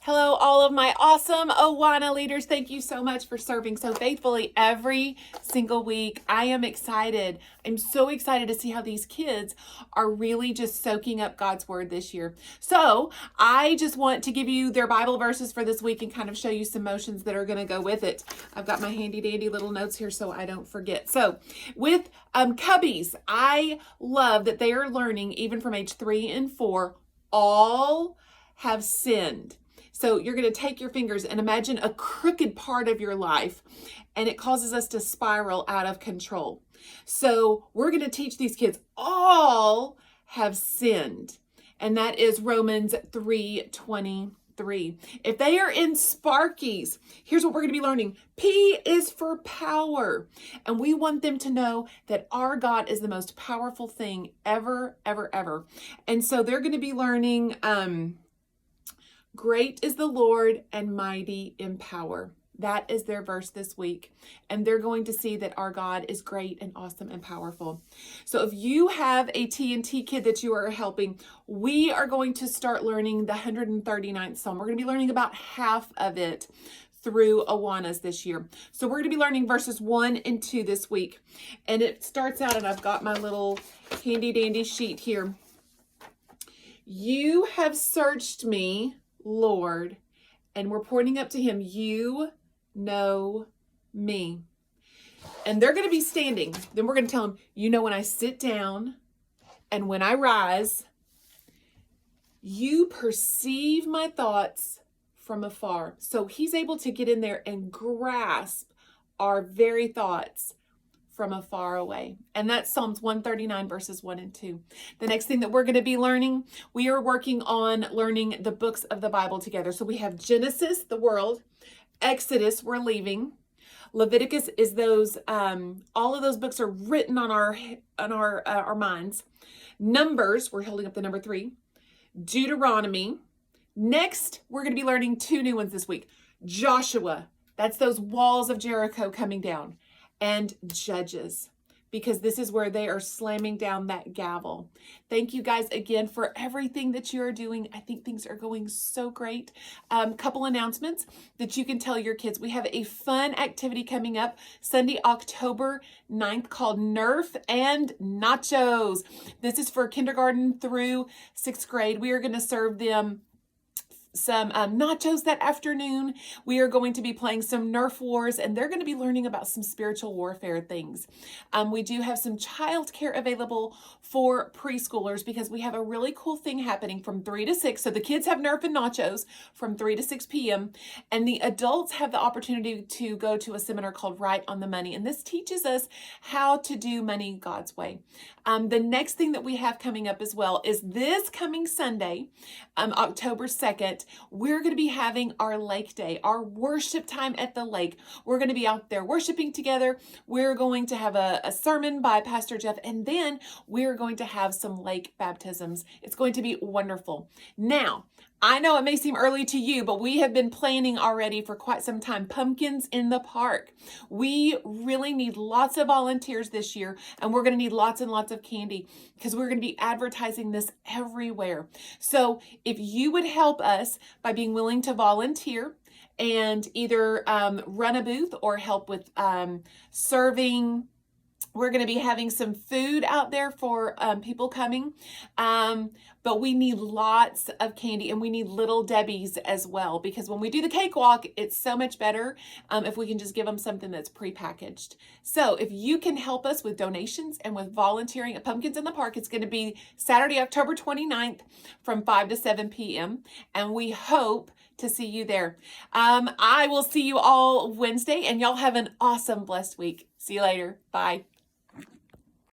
Hello, all of my awesome AWANA leaders. Thank you so much for serving so faithfully every single week. I am excited. I'm so excited to see how these kids are really just soaking up God's word this year. So I just want to give you their Bible verses for this week and kind of show you some motions that are going to go with it. I've got my handy dandy little notes here so I don't forget. So with cubbies, I love that they are learning even from age 3 and 4, all have sinned. So you're going to take your fingers and imagine a crooked part of your life, and it causes us to spiral out of control. So we're going to teach these kids all have sinned, and that is Romans 3:23. If they are in Sparkies, here's what we're going to be learning. P is for power, and we want them to know that our God is the most powerful thing ever, ever, ever. And so they're going to be learning great is the Lord and mighty in power. That is their verse this week. And they're going to see that our God is great and awesome and powerful. So if you have a T&T kid that you are helping, we are going to start learning the 139th Psalm. We're going to be learning about half of it through AWANAs this year. So we're going to be learning verses 1 and 2 this week. And it starts out, and I've got my little handy dandy sheet here. You have searched me, Lord, and we're pointing up to him. You know me. And they're going to be standing. Then we're going to tell him, you know, when I sit down and when I rise, you perceive my thoughts from afar. So he's able to get in there and grasp our very thoughts from afar away. And that's Psalms 139 verses 1 and 2. The next thing that we're going to be learning, we are working on learning the books of the Bible together. So we have Genesis, the world, Exodus, we're leaving. Leviticus is those, all of those books are written on our minds. Numbers, we're holding up the number 3. Deuteronomy. Next, we're going to be learning 2 new ones this week. Joshua, that's those walls of Jericho coming down. And Judges, because this is where they are slamming down that gavel. Thank you guys again for everything that you are doing. I think things are going so great. Couple announcements that you can tell your kids. We have a fun activity coming up Sunday, October 9th called Nerf and Nachos. This is for kindergarten through 6th grade. We are going to serve them some nachos that afternoon. We are going to be playing some Nerf wars, and they're going to be learning about some spiritual warfare things. We do have some childcare available for preschoolers because we have a really cool thing happening from 3 to 6. So the kids have Nerf and nachos from 3 to 6 p.m. and the adults have the opportunity to go to a seminar called Right on the Money. And this teaches us how to do money God's way. The next thing that we have coming up as well is this coming Sunday, October 2nd, we're going to be having our lake day, our worship time at the lake. We're going to be out there worshiping together. We're going to have a sermon by Pastor Jeff, and then we're going to have some lake baptisms. It's going to be wonderful. Now, I know it may seem early to you, but we have been planning already for quite some time. Pumpkins in the park. We really need lots of volunteers this year, and we're going to need lots and lots of candy because we're going to be advertising this everywhere. So if you would help us by being willing to volunteer and either run a booth or help with serving. We're going to be having some food out there for people coming, but we need lots of candy, and we need little Debbies as well, because when we do the cakewalk, it's so much better if we can just give them something that's prepackaged. So if you can help us with donations and with volunteering at Pumpkins in the Park, it's going to be Saturday, October 29th from 5 to 7 p.m., and we hope to see you there. I will see you all Wednesday, and y'all have an awesome, blessed week. See you later. Bye.